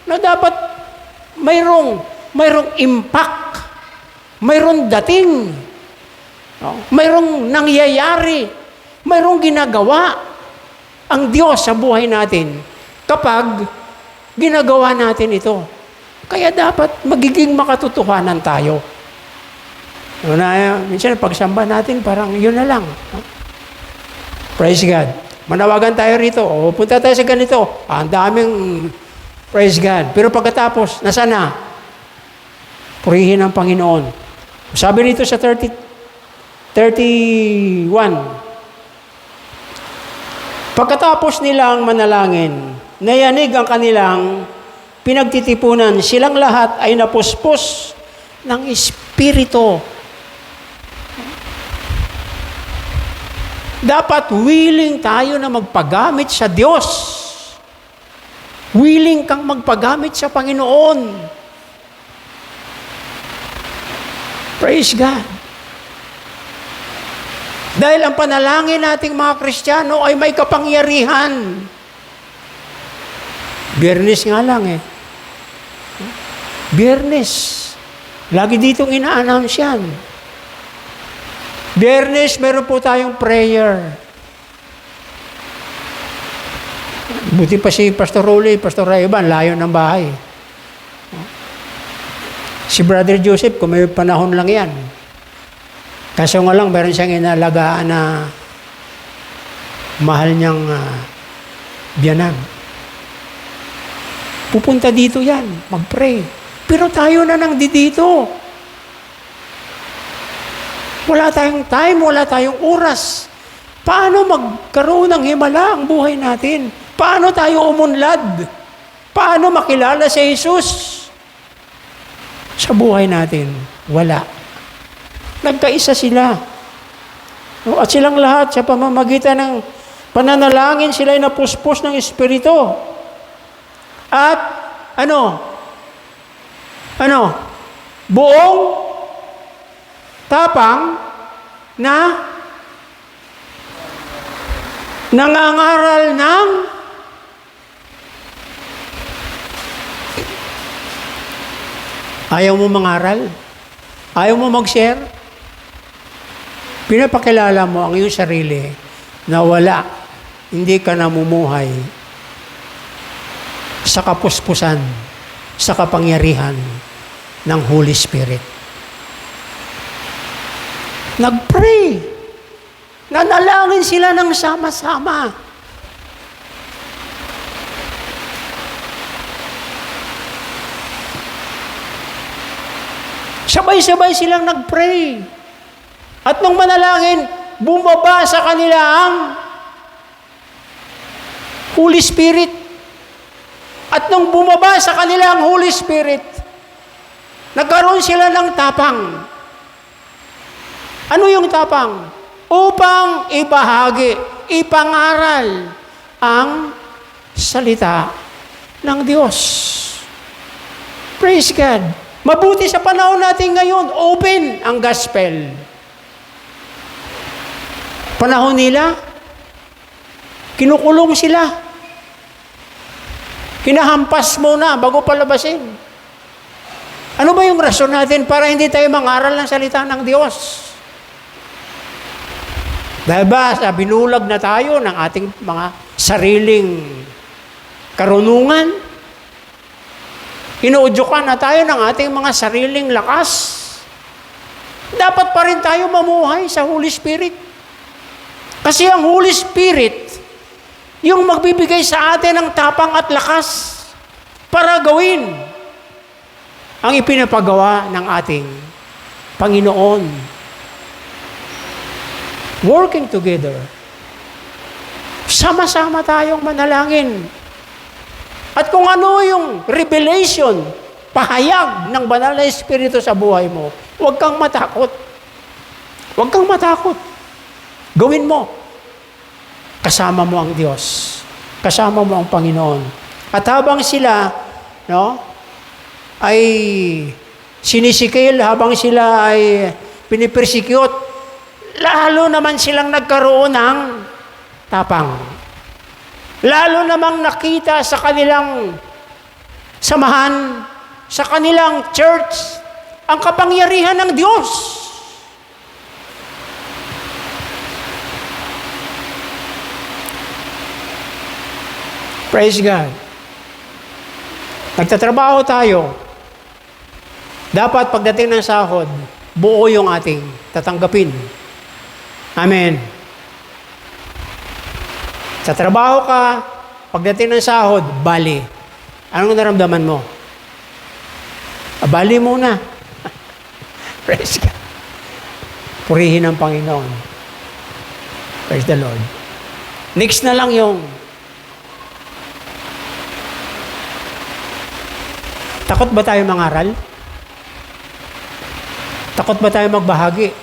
Na dapat mayroong impact, mayroong dating, mayroong nangyayari, mayroong ginagawa ang Diyos sa buhay natin kapag ginagawa natin ito. Kaya dapat magiging makatotohanan tayo. Minsan pagsamba natin parang yun na lang. Praise God. Manawagan tayo rito. O punta tayo sa ganito. Ang daming praise God. Pero pagkatapos, nasaan na? Purihin ang Panginoon. Sabi rito sa 31. Pagkatapos nilang manalangin, nayanig ang kanilang pinagtitipunan. Silang lahat ay napuspos ng Espiritu. Dapat willing tayo na magpagamit sa Diyos. Willing kang magpagamit sa Panginoon. Praise God. Dahil ang panalangin nating mga Kristiyano ay may kapangyarihan. Biyernes nga lang eh. Biyernes. Lagi ditong ina-announce yan. Biyernes, meron po tayong prayer. Buti pa si Pastor Rolly, Pastor Rayban, layo ng bahay. Si Brother Joseph, kung may panahon lang yan. Kaso nga lang, meron siyang inalagaan na mahal niyang biyanan. Pupunta dito yan, mag-pray. Pero tayo na nang dito. Wala tayong time, wala tayong oras. Paano magkaroon ng himala ang buhay natin? Paano tayo umunlad? Paano makilala si Jesus? Sa buhay natin, wala. Nagkaisa sila. At silang lahat sa pamamagitan ng pananalangin, sila ay napuspos ng Espiritu. At buong tapang na nangangaral ng ayaw mo mangaral? Ayaw mo mag-share? Pinapakilala mo ang iyong sarili na wala, hindi ka namumuhay sa kapuspusan, sa kapangyarihan ng Holy Spirit. Nag-pray. Nanalangin sila ng sama-sama. Sabay-sabay silang nag-pray. At nung manalangin, bumaba sa kanila ang Holy Spirit. At nung bumaba sa kanila ang Holy Spirit, nagkaroon sila ng tapang. Ano yung tapang? Upang ibahagi, ipangaral ang salita ng Diyos. Praise God. Mabuti sa panahon natin ngayon, open ang gospel. Panahon nila, kinukulong sila. Kinahampas muna bago palabasin. Ano ba yung rason natin para hindi tayo mangaral ng salita ng Diyos? Dahil ba sa binulag na tayo ng ating mga sariling karunungan? Inuudyukan na tayo ng ating mga sariling lakas? Dapat pa rin tayo mamuhay sa Holy Spirit. Kasi ang Holy Spirit, yung magbibigay sa atin ng tapang at lakas para gawin ang ipinapagawa ng ating Panginoon. Working together. Sama-sama tayong manalangin. At kung ano yung revelation, pahayag ng banal na Espiritu sa buhay mo, huwag kang matakot. Huwag kang matakot. Gawin mo. Kasama mo ang Diyos. Kasama mo ang Panginoon. At habang sila, ay sinisikil, habang sila ay pinipersecute, lalo naman silang nagkaroon ng tapang. Lalo namang nakita sa kanilang samahan, sa kanilang church, ang kapangyarihan ng Diyos. Praise God. Nagtatrabaho tayo. Dapat pagdating ng sahod, buo yung ating tatanggapin. Amen. Sa trabaho ka, pagdating ng sahod, bali. Anong naramdaman mo? Bali muna. Praise God. Purihin ang Panginoon. Praise the Lord. Next na lang yung takot ba tayo mangaral? Takot ba tayo magbahagi?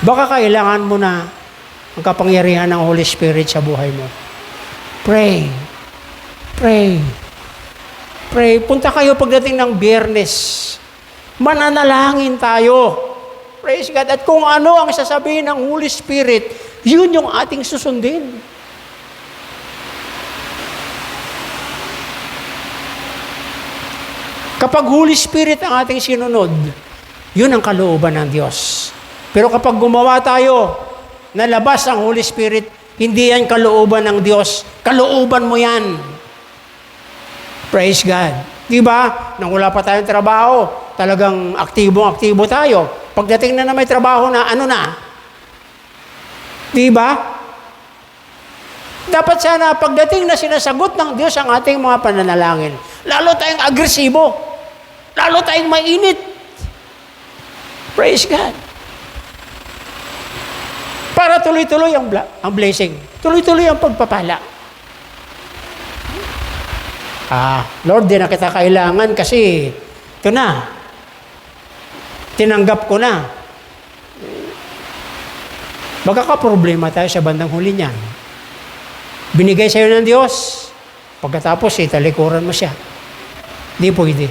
Baka kailangan mo na ang kapangyarihan ng Holy Spirit sa buhay mo. Pray. Pray. Pray. Punta kayo pagdating ng Biyernes. Mananalangin tayo. Praise God. At kung ano ang sasabihin ng Holy Spirit, yun yung ating susundin. Kapag Holy Spirit ang ating sinunod, yun ang kalooban ng Diyos. Pero kapag gumawa tayo, nalabas ang Holy Spirit, hindi yan kalooban ng Diyos. Kalooban mo yan. Praise God. Diba? Nang wala pa tayong trabaho, talagang aktibo tayo. Pagdating na may trabaho na, ano na? Diba? Dapat sana pagdating na sinasagot ng Diyos ang ating mga pananalangin, lalo tayong agresibo, lalo tayong mainit. Praise God. Para tuloy-tuloy ang blessing. Tuloy-tuloy ang pagpapala. Lord, di na kita kailangan kasi ito na. Tinanggap ko na. Magkakaproblema tayo sa bandang huli niyan. Binigay sa'yo ng Diyos. Pagkatapos, talikuran mo siya. Di pwede.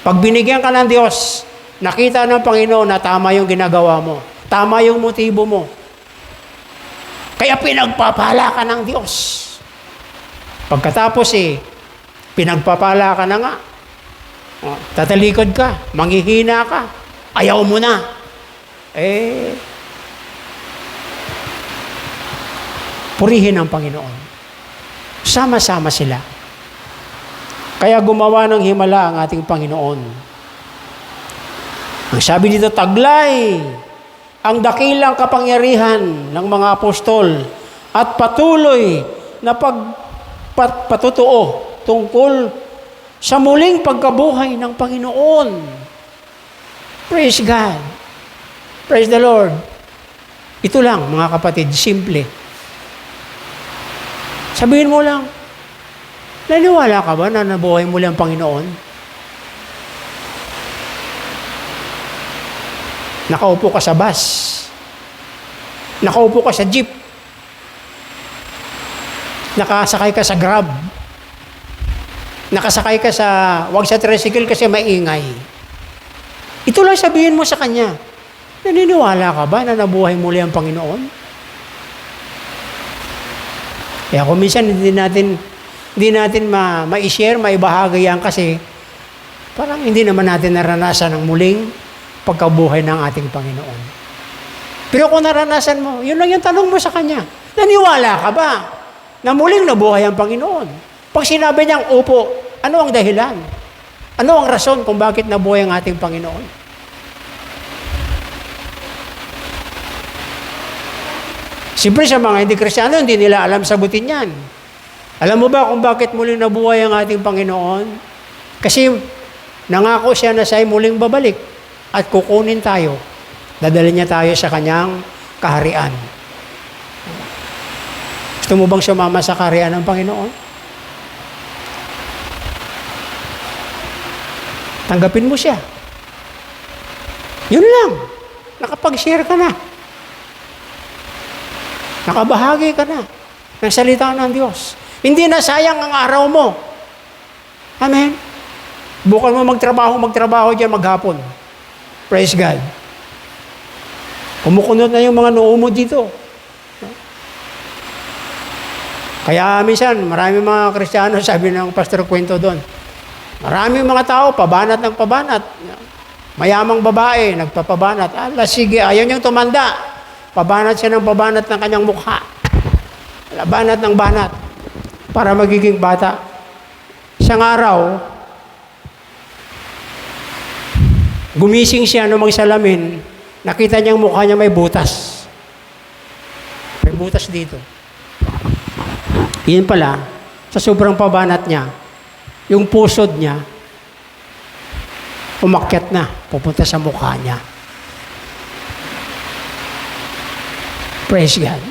Pag binigyan ka ng Diyos, nakita ng Panginoon na tama yung ginagawa mo. Tama yung motibo mo. Kaya pinagpapala ka ng Diyos. Pagkatapos pinagpapala ka na nga. Tatalikod ka, manghihina ka, ayaw mo na. Purihin ang Panginoon. Sama-sama sila. Kaya gumawa ng himala ang ating Panginoon. Ang sabi dito, taglay ang dakilang kapangyarihan ng mga apostol at patuloy na patutuo tungkol sa muling pagkabuhay ng Panginoon. Praise God. Praise the Lord. Ito lang, mga kapatid, simple. Sabihin mo lang, naniwala ka ba na nabuhay mo lang ang Panginoon? Nakaupo ka sa bus. Nakaupo ka sa jeep. Nakasakay ka sa Grab. Nakasakay ka sa, wag sa tricycle kasi maingay. Ito lang sabihin mo sa Kanya. Naniniwala ka ba na nabuhay muli ang Panginoon? Kaya kung minsan hindi natin ma-share, maibahagi yan kasi parang hindi naman natin naranasan ang muling pagkabuhay ng ating Panginoon. Pero kung naranasan mo, yun lang yung tanong mo sa Kanya. Naniwala ka ba na muling nabuhay ang Panginoon? Pag sinabi niyang opo, ano ang dahilan? Ano ang rason kung bakit nabuhay ang ating Panginoon? Siyempre sa mga hindi Kristiyano, hindi nila alam sagutin yan. Alam mo ba kung bakit muling nabuhay ang ating Panginoon? Kasi nangako siya na siya'y muling babalik at kukunin tayo. Dadalhin niya tayo sa kanyang kaharian. Gusto mo bang sumama sa kaharian ng Panginoon? Tanggapin mo siya. Yun lang. Nakapag-share ka na. Nakabahagi ka na ng salita ng Diyos. Hindi na sayang ang araw mo. Amen? Bukan mo magtrabaho dyan maghapon. Praise God. Kumukunot na yung mga noo mo dito. Kaya minsan, marami mga Kristiyano, sabi ng pastor kwento doon, marami mga tao, pabanat ng pabanat. Mayamang babae, nagpapabanat. Sige, ayaw niyang tumanda. Pabanat siya ng pabanat ng kanyang mukha. Banat ng banat. Para magiging bata. Isang araw, gumising siya nung magsalamin, nakita niyang mukha niya may butas. May butas dito. Yun pala, sa sobrang pabanat niya, yung pusod niya, umakyat na, pupunta sa mukha niya. Praise God.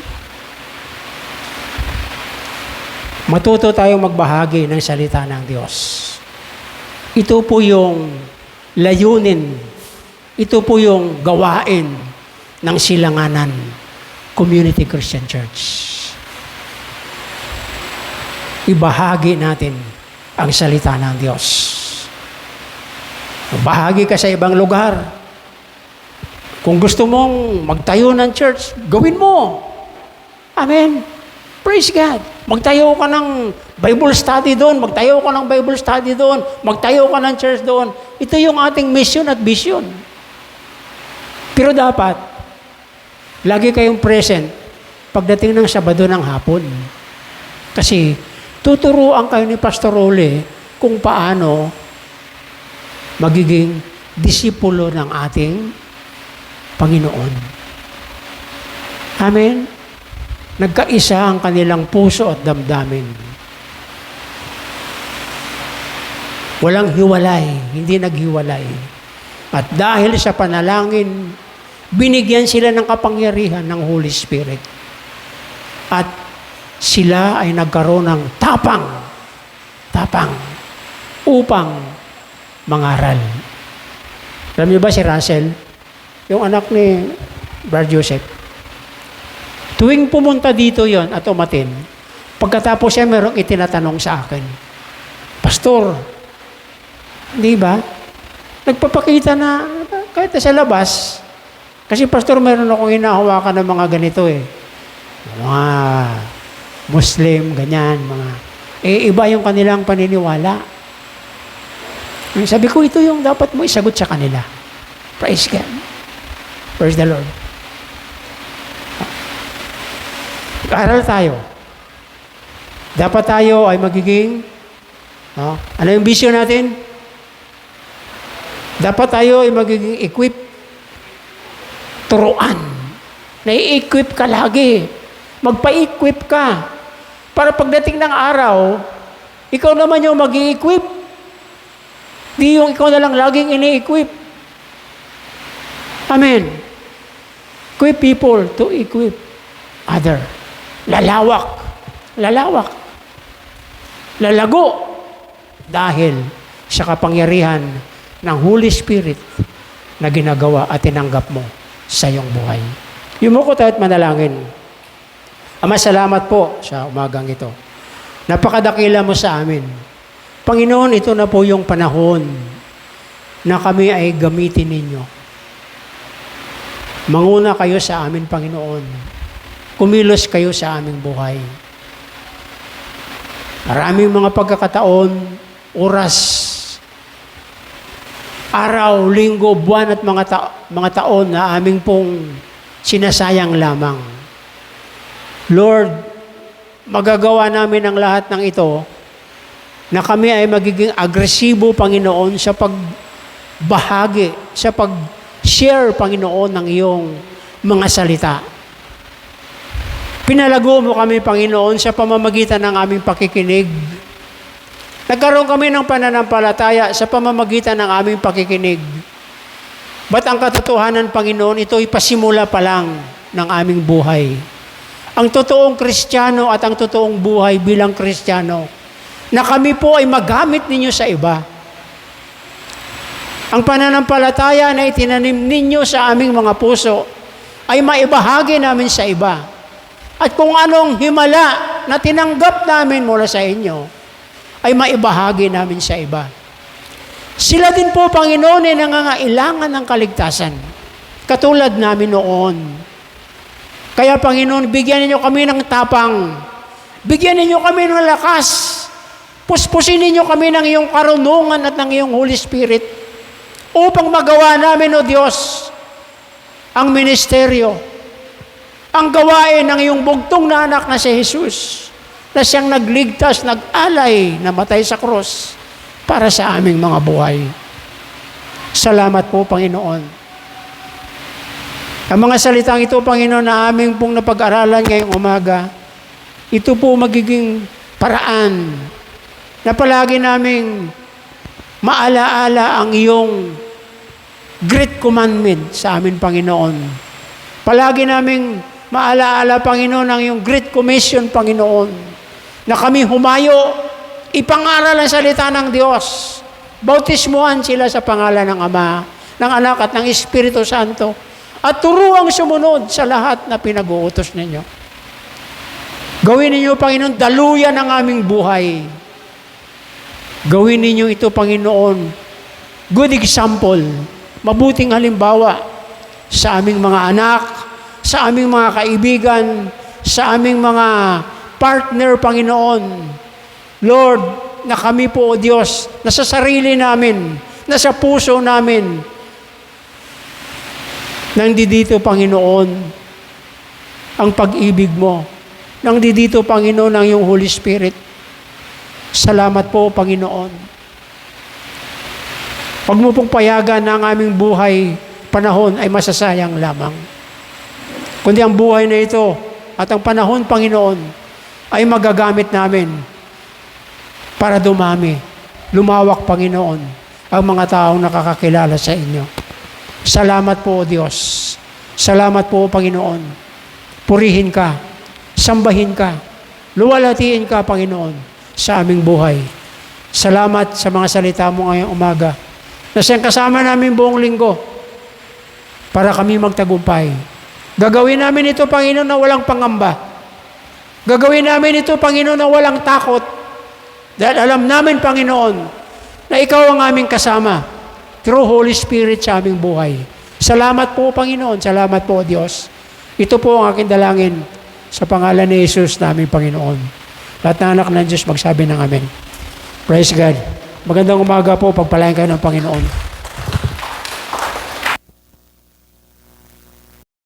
Matuto tayong magbahagi ng salita ng Diyos. Ito po yung layunin. Ito po yung gawain ng Silanganan Community Christian Church. Ibahagi natin ang salita ng Diyos. Bahagi ka sa ibang lugar. Kung gusto mong magtayo ng church, gawin mo. Amen. Praise God. Magtayo ka ng Bible study doon. Magtayo ka ng Bible study doon. Magtayo ka ng church doon. Ito yung ating mission at vision. Pero dapat, lagi kayong present pagdating ng Sabado ng hapon. Kasi, tuturuan kayo ni Pastor Ole kung paano magiging disipulo ng ating Panginoon. Amen? Nagkaisa ang kanilang puso at damdamin. Walang hiwalay, hindi naghiwalay. At dahil sa panalangin, binigyan sila ng kapangyarihan ng Holy Spirit. At sila ay nagkaroon ng tapang upang mangaral. Alam niyo ba si Russell? Yung anak ni Brad Joseph. Tuwing pumunta dito yon at umatin, pagkatapos siya merong itinatanong sa akin, Pastor, di ba? Nagpapakita na kahit sa labas, kasi Pastor, meron akong hinahawakan ng mga ganito eh. Mga Muslim, ganyan, mga iba yung kanilang paniniwala. Sabi ko, ito yung dapat mo isagot sa kanila. Praise God. Praise the Lord. Aral tayo. Dapat tayo ay magiging, ano yung vision natin? Dapat tayo ay magiging equip, turuan. Nai-equip ka lagi. Magpa-equip ka. Para pagdating ng araw, ikaw naman yung mag-i-equip. Di yung ikaw na lang laging ini-equip. Amen. Equip people to equip other. Lalawak. Lalawak. Lalago. Dahil sa kapangyarihan ng Holy Spirit na ginagawa at tinanggap mo sa iyong buhay. Yumuko tayo at manalangin. Ama, salamat po sa umagang ito. Napakadakila mo sa amin. Panginoon, ito na po yung panahon na kami ay gamitin ninyo. Manguna kayo sa amin, Panginoon. Kumilos kayo sa aming buhay. Maraming mga pagkakataon, oras, araw, linggo, buwan at mga taon na aming pong sinasayang lamang. Lord, magagawa namin ang lahat ng ito na kami ay magiging agresibo, Panginoon, sa pagbahagi, sa pag-share, Panginoon, ng iyong mga salita. Pinalago mo kami, Panginoon, sa pamamagitan ng aming pakikinig. Nagkaroon kami ng pananampalataya sa pamamagitan ng aming pakikinig. Ba't ang katotohanan, Panginoon, ito'y pasimula pa lang ng aming buhay. Ang totoong Kristiyano at ang totoong buhay bilang Kristiyano, na kami po ay magamit ninyo sa iba. Ang pananampalataya na itinanim ninyo sa aming mga puso ay maibahagi namin sa iba. At kung anong himala na tinanggap namin mula sa inyo, ay maibahagi namin sa iba. Sila din po, Panginoon, ay nangangailangan ng kaligtasan. Katulad namin noon. Kaya, Panginoon, bigyan ninyo kami ng tapang. Bigyan ninyo kami ng lakas. Puspusin ninyo kami ng iyong karunungan at ng iyong Holy Spirit upang magawa namin, O Diyos, ang ministeryo, ang gawain ng iyong bugtong na anak na si Jesus, na siyang nagligtas, nag-alay, namatay sa cross para sa aming mga buhay. Salamat po, Panginoon. Ang mga salitang ito, Panginoon, na aming pong napag-aralan ngayong umaga, ito po magiging paraan na palagi naming maalaala ang iyong great commandment sa amin, Panginoon. Palagi naming maalaala, Panginoon, ang iyong great commission, Panginoon, na kami humayo, ipangaral ang salita ng Diyos. Bautismuhan sila sa pangalan ng Ama, ng Anak at ng Espiritu Santo, at turuang sumunod sa lahat na pinag-uutos ninyo. Gawin ninyo, Panginoon, daluyan ang aming buhay. Gawin ninyo ito, Panginoon, good example, mabuting halimbawa sa aming mga anak, sa aming mga kaibigan, sa aming mga partner, Panginoon. Lord, na kami po, O Diyos, nasa sarili namin, nasa puso namin, nandito, Panginoon, ang pag-ibig mo. Nandito, Panginoon, ang iyong Holy Spirit. Salamat po, Panginoon. Huwag mo pong payagan na ang aming buhay, panahon ay masasayang lamang. Kundi ang buhay na ito at ang panahon, Panginoon, ay magagamit namin para dumami, lumawak, Panginoon, ang mga taong nakakakilala sa inyo. Salamat po, O Diyos. Salamat po, Panginoon. Purihin ka, sambahin ka, luwalhatiin ka, Panginoon, sa aming buhay. Salamat sa mga salita mo ngayong umaga na siyang kasama namin buong linggo para kami magtagumpay. Gagawin namin ito, Panginoon, na walang pangamba. Gagawin namin ito, Panginoon, na walang takot. Dahil alam namin, Panginoon, na Ikaw ang aming kasama through Holy Spirit sa aming buhay. Salamat po, Panginoon. Salamat po, Diyos. Ito po ang aking dalangin sa pangalan ni Jesus na aming Panginoon. Lahat ng anak ng Diyos magsabi ng amen. Praise God. Magandang umaga po. Pagpalain kayo ng Panginoon.